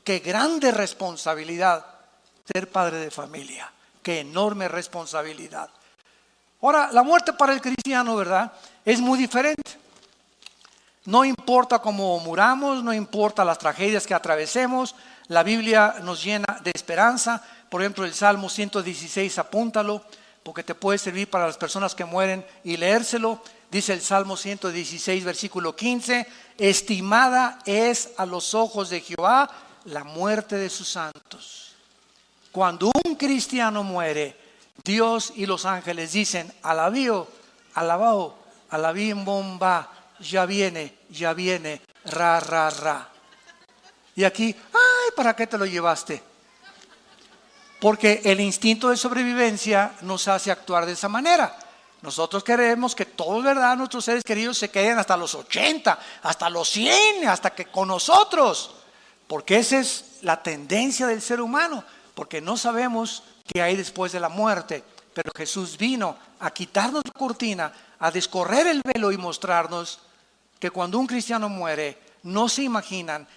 Qué grande responsabilidad ser padre de familia, qué enorme responsabilidad. Ahora, la muerte para el cristiano, ¿verdad?, es muy diferente. No importa cómo muramos, no importa las tragedias que atravesemos, la Biblia nos llena de esperanza. Por ejemplo, el Salmo 116, apúntalo, porque te puede servir para las personas que mueren y leérselo. Dice el Salmo 116, versículo 15, estimada es a los ojos de Jehová la muerte de sus santos. Cuando un cristiano muere, Dios y los ángeles dicen, alabío, alabao, alabim bomba, ya viene, ra, ra, ra. Y aquí, ay, ¿para qué te lo llevaste? Porque el instinto de sobrevivencia nos hace actuar de esa manera. Nosotros queremos que todos, ¿verdad?, nuestros seres queridos se queden hasta los 80, hasta los 100, hasta que con nosotros. Porque esa es la tendencia del ser humano, porque no sabemos qué hay después de la muerte. Pero Jesús vino a quitarnos la cortina, a descorrer el velo y mostrarnos que cuando un cristiano muere, no se imaginan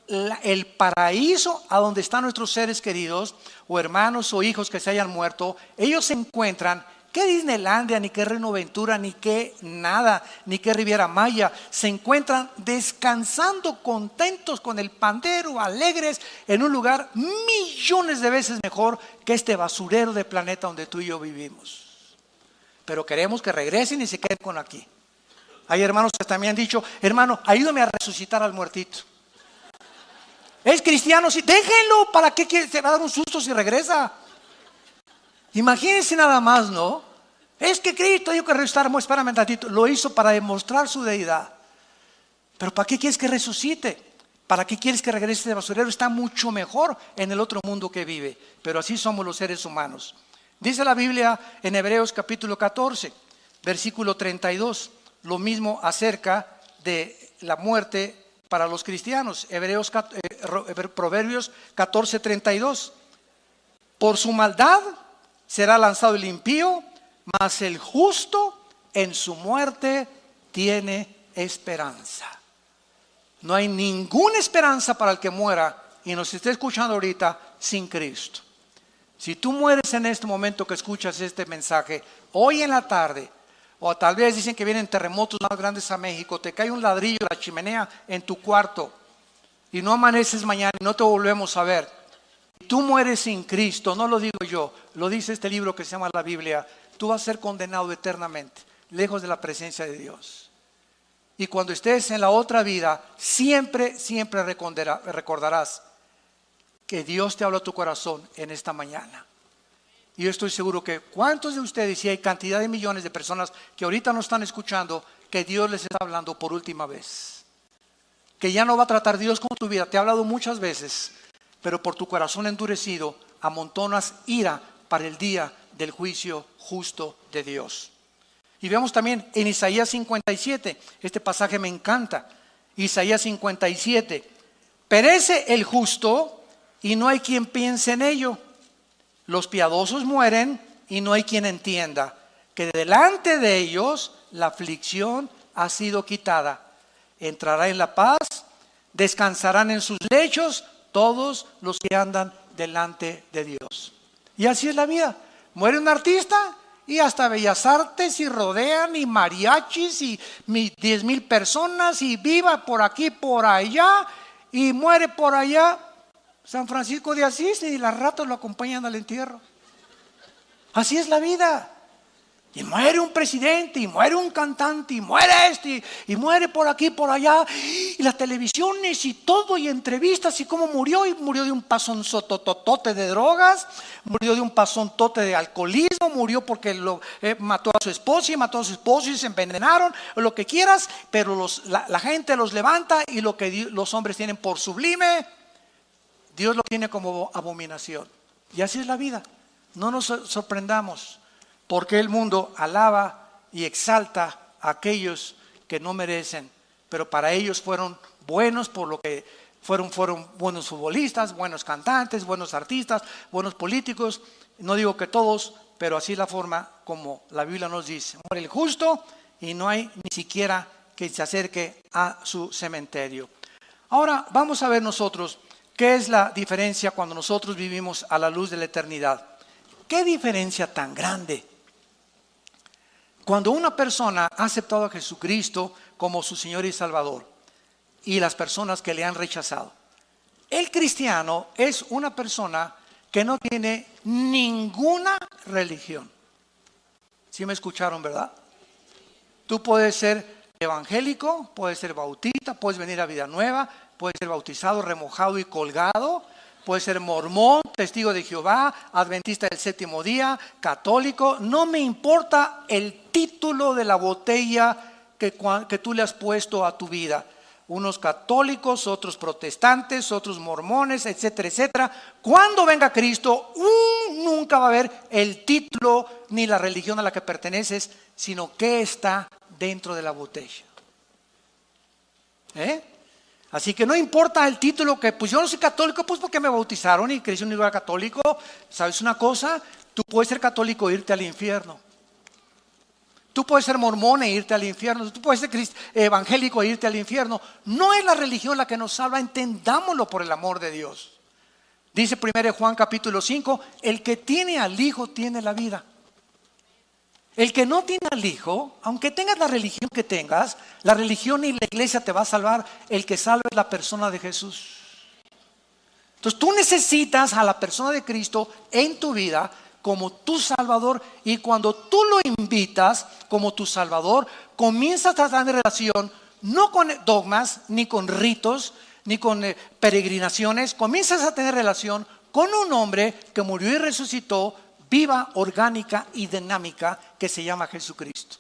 el paraíso a donde están nuestros seres queridos o hermanos o hijos que se hayan muerto. Ellos se encuentran, qué Disneylandia, ni qué Reno Ventura, ni qué nada, ni qué Riviera Maya, se encuentran descansando contentos con el pandero, alegres, en un lugar millones de veces mejor que este basurero de planeta donde tú y yo vivimos. Pero queremos que regresen y se queden con aquí. Hay hermanos que también han dicho, hermano, ayúdame a resucitar al muertito. Es cristiano, sí, déjenlo, ¿para qué se va a dar un susto si regresa? Imagínense nada más, ¿no? Es que Cristo dijo que resucitar, espérame un tantito, lo hizo para demostrar su deidad. Pero ¿para qué quieres que resucite? ¿Para qué quieres que regrese de basurero? Está mucho mejor en el otro mundo que vive. Pero así somos los seres humanos. Dice la Biblia en Hebreos capítulo 14, versículo 32. Lo mismo acerca de la muerte para los cristianos. Proverbios 14:32. Por su maldad será lanzado el impío, mas el justo en su muerte tiene esperanza. No hay ninguna esperanza para el que muera y nos esté escuchando ahorita sin Cristo. Si tú mueres en este momento que escuchas este mensaje, hoy en la tarde, o tal vez dicen que vienen terremotos más grandes a México, te cae un ladrillo de la chimenea en tu cuarto y no amaneces mañana y no te volvemos a ver. Tú mueres sin Cristo, no lo digo yo, lo dice este libro que se llama la Biblia. Tú vas a ser condenado eternamente, lejos de la presencia de Dios. Y cuando estés en la otra vida, siempre recordarás que Dios te habló a tu corazón en esta mañana. Y yo estoy seguro que cuántos de ustedes, y hay cantidad de millones de personas que ahorita no están escuchando, que Dios les está hablando por última vez. Que ya no va a tratar Dios con tu vida, te ha hablado muchas veces, pero por tu corazón endurecido amontonas ira para el día del juicio justo de Dios. Y vemos también en Isaías 57, este pasaje me encanta. Isaías 57, perece el justo y no hay quien piense en ello. Los piadosos mueren y no hay quien entienda que delante de ellos la aflicción ha sido quitada. Entrará en la paz, descansarán en sus lechos todos los que andan delante de Dios. Y así es la vida. Muere un artista y hasta Bellas Artes y rodean y mariachis y 10,000 personas y viva por aquí, por allá. y muere por allá San Francisco de Asís y las ratas lo acompañan al entierro. Así es la vida. Y muere un presidente, y muere un cantante, y muere este, y muere por aquí, por allá, y las televisiones y todo, y entrevistas, y cómo murió, y murió de un pasonzototote de drogas, murió de un pasontote de alcoholismo, murió porque mató a su esposa, y mató a su esposo, y se envenenaron, o lo que quieras, pero la gente los levanta, y lo que los hombres tienen por sublime, Dios lo tiene como abominación. Y así es la vida. No nos sorprendamos. Porque el mundo alaba y exalta a aquellos que no merecen, pero para ellos fueron buenos por lo que fueron buenos futbolistas, buenos cantantes, buenos artistas, buenos políticos. No digo que todos, pero así es la forma como la Biblia nos dice. Muere el justo y no hay ni siquiera que se acerque a su cementerio. Ahora vamos a ver nosotros qué es la diferencia cuando nosotros vivimos a la luz de la eternidad. ¿Qué diferencia tan grande? Cuando una persona ha aceptado a Jesucristo como su Señor y Salvador y las personas que le han rechazado, el cristiano es una persona que no tiene ninguna religión. ¿Sí me escucharon, verdad? Tú puedes ser evangélico, puedes ser bautista, puedes venir a Vida Nueva, puedes ser bautizado, remojado y colgado. Puede ser mormón, testigo de Jehová, adventista del séptimo día, católico. No me importa el título de la botella que tú le has puesto a tu vida. Unos católicos, otros protestantes, otros mormones, etcétera, etcétera. Cuando venga Cristo, nunca va a haber el título ni la religión a la que perteneces, sino qué está dentro de la botella. Así que no importa el título que, pues yo no soy católico, pues porque me bautizaron y crecí en un lugar católico. ¿Sabes una cosa? Tú puedes ser católico e irte al infierno. Tú puedes ser mormón e irte al infierno. Tú puedes ser evangélico e irte al infierno. No es la religión la que nos salva, entendámoslo por el amor de Dios. Dice 1 Juan capítulo 5, el que tiene al Hijo tiene la vida. El que no tiene al Hijo, aunque tengas la religión que tengas, la religión y la iglesia te va a salvar. El que salva es la persona de Jesús. Entonces tú necesitas a la persona de Cristo en tu vida como tu Salvador, y cuando tú lo invitas como tu Salvador, comienzas a tener relación no con dogmas, ni con ritos, ni con peregrinaciones. Comienzas a tener relación con un hombre que murió y resucitó, viva, orgánica y dinámica, que se llama Jesucristo.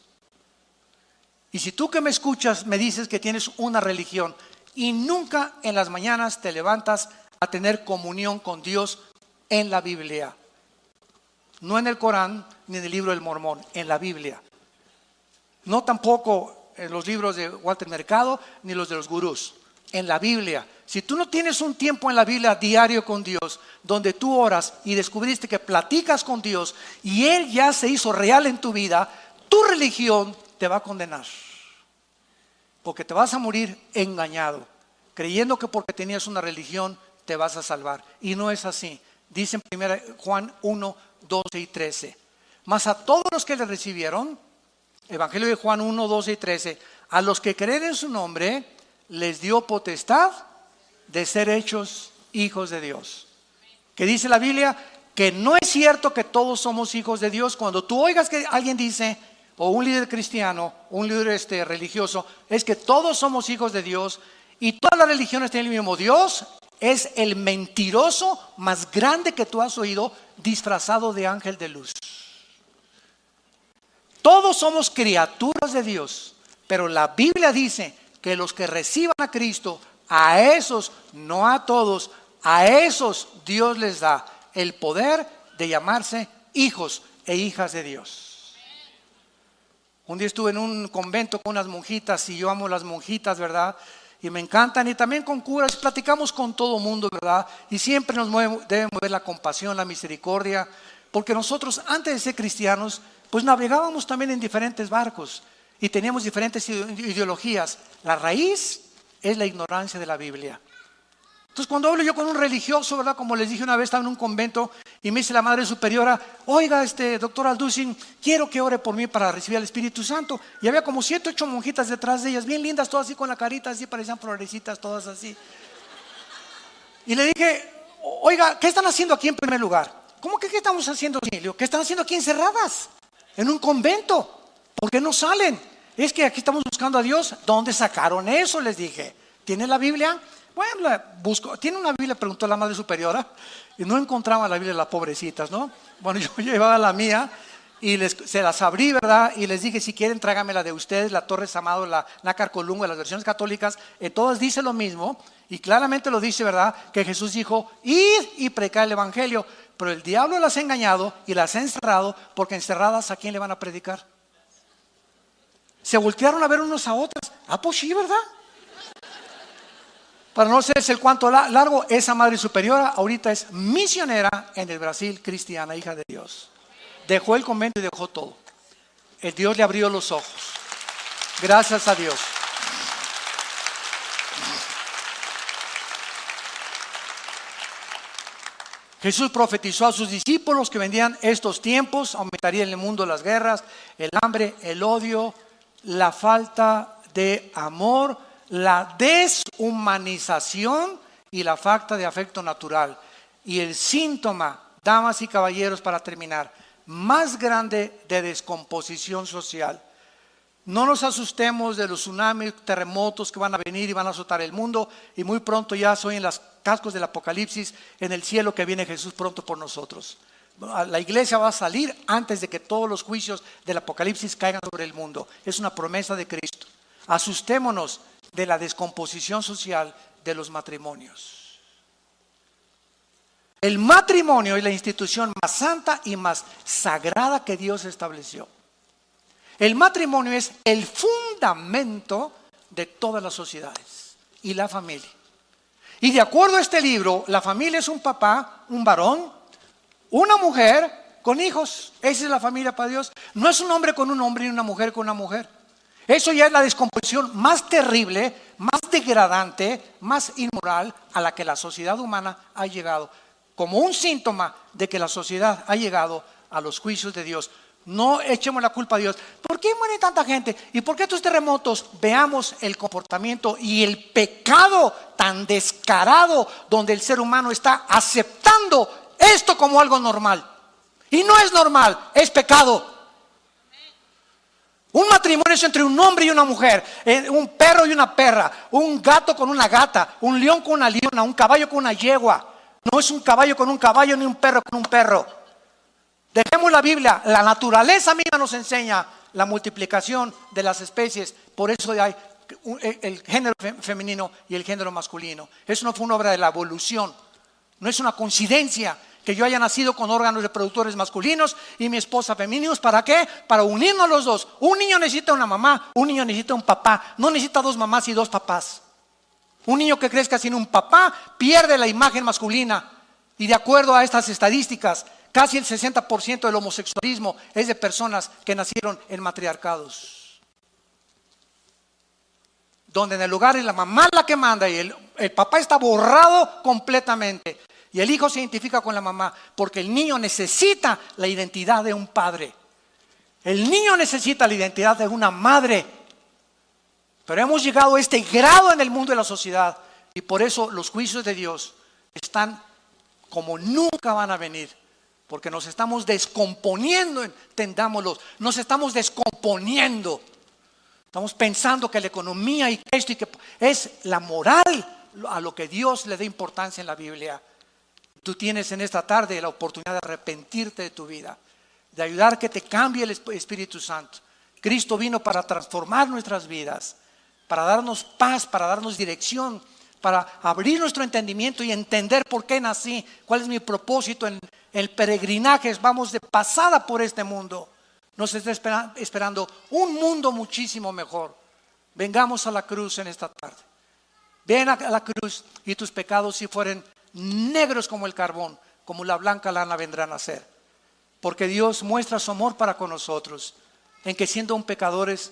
Y si tú que me escuchas me dices que tienes una religión y nunca en las mañanas te levantas a tener comunión con Dios en la Biblia, no en el Corán ni en el libro del Mormón, en la Biblia, no tampoco en los libros de Walter Mercado ni los de los gurús, en la Biblia. Si tú no tienes un tiempo en la Biblia diario con Dios, donde tú oras y descubriste que platicas con Dios y Él ya se hizo real en tu vida, tu religión te va a condenar. Porque te vas a morir engañado, creyendo que porque tenías una religión te vas a salvar. Y no es así. Dice en 1 Juan 1, 12 y 13. Mas a todos los que le recibieron, Evangelio de Juan 1, 12 y 13, a los que creen en su nombre, les dio potestad de ser hechos hijos de Dios. Que dice la Biblia que no es cierto que todos somos hijos de Dios. Cuando tú oigas que alguien dice, o un líder cristiano, un líder religioso, es que todos somos hijos de Dios y todas las religiones tienen el mismo Dios, es el mentiroso más grande que tú has oído, disfrazado de ángel de luz. Todos somos criaturas de Dios, pero la Biblia dice que los que reciban a Cristo, a esos, no a todos, a esos Dios les da el poder de llamarse hijos e hijas de Dios. Un día estuve en un convento con unas monjitas, y yo amo las monjitas, ¿verdad? Y me encantan, y también con curas, platicamos con todo mundo, ¿verdad? Y siempre nos debe mover la compasión, la misericordia, porque nosotros antes de ser cristianos, pues navegábamos también en diferentes barcos y teníamos diferentes ideologías. La raíz es la ignorancia de la Biblia. Entonces cuando hablo yo con un religioso, ¿verdad? Como les dije una vez, estaba en un convento y me dice la madre superiora, oiga, doctor Alducin, quiero que ore por mí para recibir al Espíritu Santo. Y había como 7, 8 monjitas detrás de ellas, bien lindas, todas así con la carita, así parecían florecitas, todas así. Y le dije, oiga, ¿qué están haciendo aquí en primer lugar? ¿Cómo que qué estamos haciendo aquí? Le digo, ¿qué están haciendo aquí encerradas? En un convento. ¿Por qué no salen? Es que aquí estamos buscando a Dios. ¿Dónde sacaron eso? Les dije. ¿Tiene la Biblia? Bueno, la busco. ¿Tiene una Biblia? Preguntó la madre superiora. Y no encontraba la Biblia de las pobrecitas, ¿no? Bueno, yo llevaba la mía y se las abrí, ¿verdad? Y les dije, si quieren, tráigame la de ustedes, la Torres Amado, la Nácar Colunga, las versiones católicas. Todas dicen lo mismo. Y claramente lo dice, ¿verdad? Que Jesús dijo, id y predicar el evangelio. Pero el diablo las ha engañado y las ha encerrado, porque encerradas, ¿a quién le van a predicar? Se voltearon a ver unos a otras. Ah, pues sí, ¿verdad? Para no hacerse el cuento largo, esa madre superiora ahorita es misionera en el Brasil, cristiana, hija de Dios. Dejó el convento y dejó todo. El Dios le abrió los ojos. Gracias a Dios. Jesús profetizó a sus discípulos que vendrían estos tiempos, aumentaría en el mundo las guerras, el hambre, el odio, la falta de amor, la deshumanización y la falta de afecto natural. Y el síntoma, damas y caballeros, para terminar, más grande de descomposición social. No nos asustemos de los tsunamis, terremotos que van a venir y van a azotar el mundo, y muy pronto ya soy en los cascos del Apocalipsis, en el cielo, que viene Jesús pronto por nosotros. La iglesia va a salir antes de que todos los juicios del Apocalipsis caigan sobre el mundo. Es una promesa de Cristo. Asustémonos de la descomposición social de los matrimonios. El matrimonio es la institución más santa y más sagrada que Dios estableció. El matrimonio es el fundamento de todas las sociedades y la familia. Y de acuerdo a este libro, la familia es un papá, un varón, una mujer con hijos. Esa es la familia para Dios. No es un hombre con un hombre y una mujer con una mujer. Eso ya es la descomposición más terrible, más degradante, más inmoral a la que la sociedad humana ha llegado. Como un síntoma de que la sociedad ha llegado a los juicios de Dios. No echemos la culpa a Dios. ¿Por qué muere tanta gente? ¿Y por qué estos terremotos? Veamos el comportamiento y el pecado tan descarado, donde el ser humano está aceptando esto como algo normal. Y no es normal, es pecado. Un matrimonio es entre un hombre y una mujer, un perro y una perra, un gato con una gata, un león con una leona, un caballo con una yegua. No es un caballo con un caballo ni un perro con un perro. Dejemos la Biblia, la naturaleza misma nos enseña la multiplicación de las especies. Por eso hay el género femenino y el género masculino. Eso no fue una obra de la evolución, no es una coincidencia que yo haya nacido con órganos reproductores masculinos y mi esposa femeninos. ¿Para qué? Para unirnos los dos. Un niño necesita una mamá, un niño necesita un papá, no necesita dos mamás y dos papás. Un niño que crezca sin un papá pierde la imagen masculina. Y de acuerdo a estas estadísticas, casi el 60% del homosexualismo es de personas que nacieron en matriarcados. Donde en el lugar es la mamá la que manda y el papá está borrado completamente. Y el hijo se identifica con la mamá porque el niño necesita la identidad de un padre. El niño necesita la identidad de una madre. Pero hemos llegado a este grado en el mundo de la sociedad y por eso los juicios de Dios están como nunca van a venir. Porque nos estamos descomponiendo, entendámoslo, nos estamos descomponiendo. Estamos pensando que la economía y esto y que es la moral a lo que Dios le da importancia en la Biblia. Tú tienes en esta tarde la oportunidad de arrepentirte de tu vida, de ayudar que te cambie el Espíritu Santo. Cristo vino para transformar nuestras vidas, para darnos paz, para darnos dirección, para abrir nuestro entendimiento y entender por qué nací, cuál es mi propósito en el peregrinaje. Vamos de pasada por este mundo. Nos está esperando un mundo muchísimo mejor. Vengamos a la cruz en esta tarde. Ven a la cruz y tus pecados, si fueren negros como el carbón, como la blanca lana, vendrán a ser. Porque Dios muestra su amor para con nosotros, en que siendo un pecadores,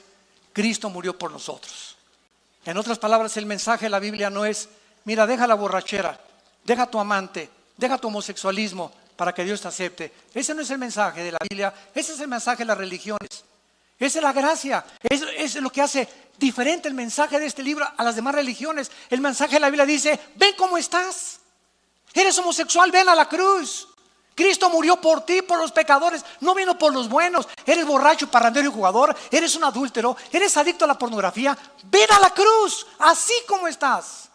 Cristo murió por nosotros. En otras palabras, el mensaje de la Biblia no es, mira, deja la borrachera, deja tu amante, deja tu homosexualismo para que Dios te acepte. Ese no es el mensaje de la Biblia, ese es el mensaje de las religiones. Esa es la gracia, es lo que hace diferente el mensaje de este libro a las demás religiones. El mensaje de la Biblia dice, ven cómo estás, Eres homosexual, ven a la cruz. Cristo murió por ti, por los pecadores, no vino por los buenos. Eres borracho, parrandero y jugador, eres un adúltero, eres adicto a la pornografía. Ven a la cruz, así como estás.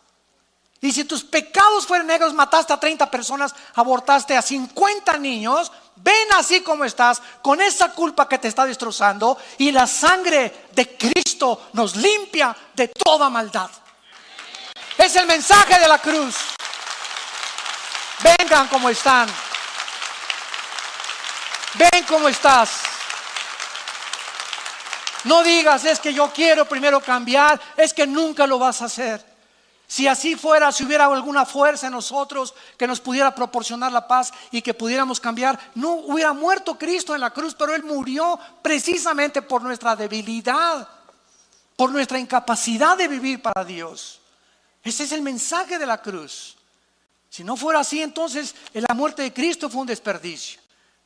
Y si tus pecados fueran negros, mataste a 30 personas, abortaste a 50 niños, ven así como estás, con esa culpa que te está destrozando, y la sangre de Cristo nos limpia de toda maldad. Es el mensaje de la cruz. Vengan como están. Ven cómo estás. No digas, es que yo quiero primero cambiar. Es que nunca lo vas a hacer. Si así fuera, si hubiera alguna fuerza en nosotros que nos pudiera proporcionar la paz y que pudiéramos cambiar, no hubiera muerto Cristo en la cruz. Pero Él murió precisamente por nuestra debilidad, por nuestra incapacidad de vivir para Dios. Ese es el mensaje de la cruz. Si no fuera así, entonces la muerte de Cristo fue un desperdicio.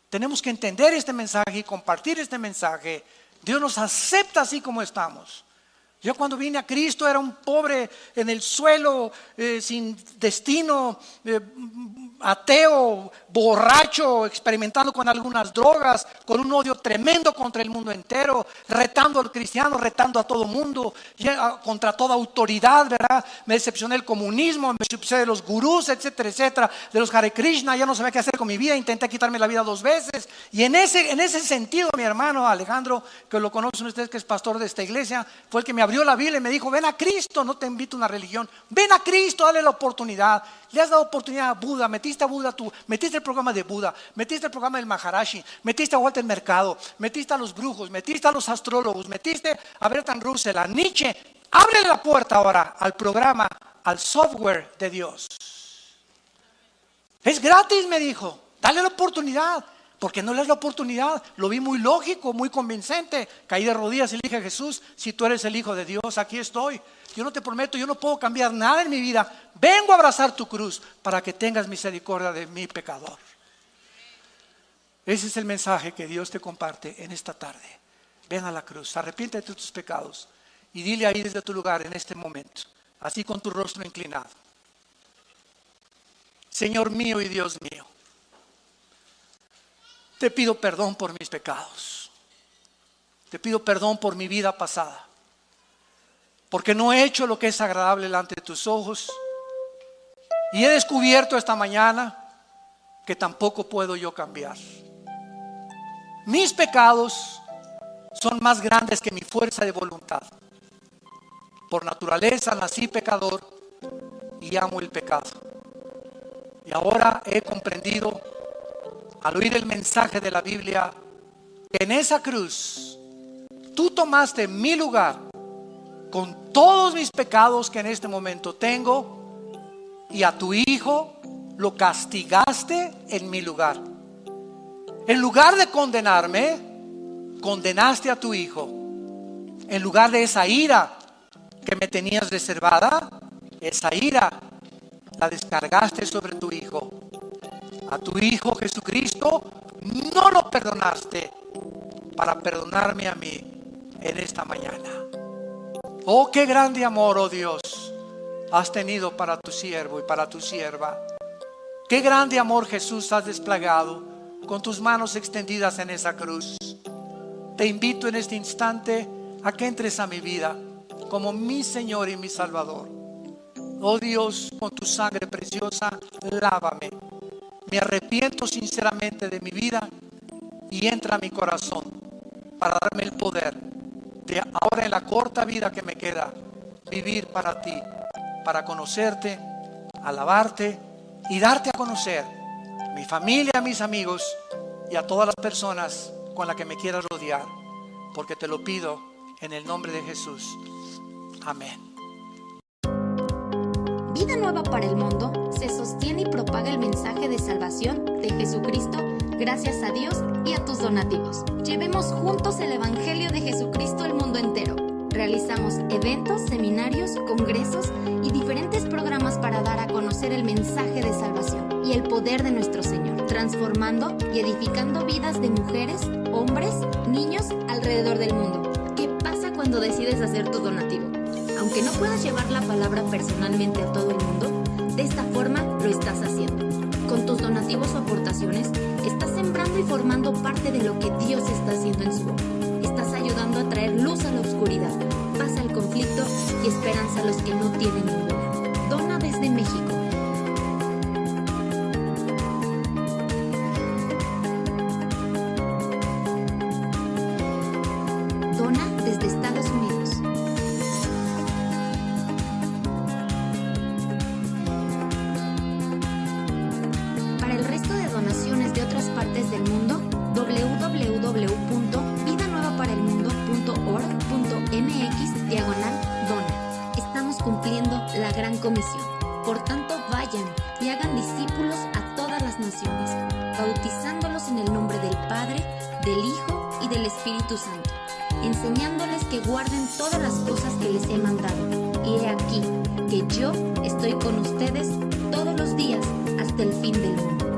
Tenemos que entender este mensaje y compartir este mensaje. Dios nos acepta así como estamos. Yo cuando vine a Cristo era un pobre en el suelo, sin destino, ateo, borracho, experimentando con algunas drogas, con un odio tremendo contra el mundo entero, retando al cristiano, retando a todo mundo, contra toda autoridad, ¿verdad? Me decepcioné del comunismo, me decepcioné de los gurús, etcétera, etcétera, de los Hare Krishna. Ya no sabía qué hacer con mi vida, intenté quitarme la vida 2 veces. Y en ese sentido, mi hermano Alejandro, que lo conocen ustedes, que es pastor de esta iglesia, fue el que me abrió la Biblia y me dijo: ven a Cristo, no te invito a una religión, ven a Cristo, dale la oportunidad. Le has dado oportunidad a Buda, metiste a Buda tú, metiste el programa de Buda, metiste el programa del Maharashi, metiste a Walter Mercado, metiste a los brujos, metiste a los astrólogos, metiste a Bertrand Russell, a Nietzsche. Ábrele la puerta ahora al programa, al software de Dios. Es gratis, me dijo, dale la oportunidad. ¿Por qué no le das la oportunidad? Lo vi muy lógico, muy convincente. Caí de rodillas y le dije: a Jesús, si tú eres el Hijo de Dios, aquí estoy. Yo no te prometo, yo no puedo cambiar nada en mi vida. Vengo a abrazar tu cruz para que tengas misericordia de mi pecador. Ese es el mensaje que Dios te comparte en esta tarde. Ven a la cruz, arrepiéntete de tus pecados y dile ahí desde tu lugar en este momento, así con tu rostro inclinado: Señor mío y Dios mío, te pido perdón por mis pecados. Te pido perdón por mi vida pasada, porque no he hecho lo que es agradable delante de tus ojos. Y he descubierto esta mañana que tampoco puedo yo cambiar. Mis pecados son más grandes que mi fuerza de voluntad. Por naturaleza nací pecador y amo el pecado. Y ahora he comprendido, al oír el mensaje de la Biblia, que en esa cruz tú tomaste mi lugar con todos mis pecados que en este momento tengo, y a tu Hijo lo castigaste en mi lugar. En lugar de condenarme, condenaste a tu Hijo. En lugar de esa ira que me tenías reservada, esa ira la descargaste sobre tu Hijo. A tu Hijo Jesucristo no lo perdonaste para perdonarme a mí en esta mañana. Oh, qué grande amor, oh Dios, has tenido para tu siervo y para tu sierva. Qué grande amor, Jesús, has desplegado con tus manos extendidas en esa cruz. Te invito en este instante a que entres a mi vida como mi Señor y mi Salvador. Oh Dios, con tu sangre preciosa, lávame. Me arrepiento sinceramente de mi vida y entra a mi corazón para darme el poder de ahora, en la corta vida que me queda, vivir para ti, para conocerte, alabarte y darte a conocer mi familia, mis amigos y a todas las personas con las que me quieras rodear, porque te lo pido en el nombre de Jesús. Amén. Vida Nueva para el Mundo se sostiene y propaga el mensaje de salvación de Jesucristo gracias a Dios y a tus donativos. Llevemos juntos el Evangelio de Jesucristo al mundo entero. Realizamos eventos, seminarios, congresos y diferentes programas para dar a conocer el mensaje de salvación y el poder de nuestro Señor, transformando y edificando vidas de mujeres, hombres, niños alrededor del mundo. ¿Qué pasa cuando decides hacer tu donativo? Aunque no puedas llevar la palabra personalmente a todo el mundo, de esta forma lo estás haciendo. Con tus donativos o aportaciones, estás sembrando y formando parte de lo que Dios está haciendo en su obra. Estás ayudando a traer luz a la oscuridad, paz al conflicto y esperanza a los que no tienen ninguna. Dona desde México. Dona desde Estados Unidos. Para el resto de donaciones de otras partes del mundo, www.vidanuevaparelmundo.org.mx/dona. Estamos cumpliendo la gran comisión. Por tanto, vayan y hagan discípulos a todas las naciones, bautizándolos en el nombre del Padre, del Hijo y del Espíritu Santo, enseñándoles que guarden todas las cosas que les he mandado. Y he aquí que yo estoy con ustedes todos los días hasta el fin del mundo.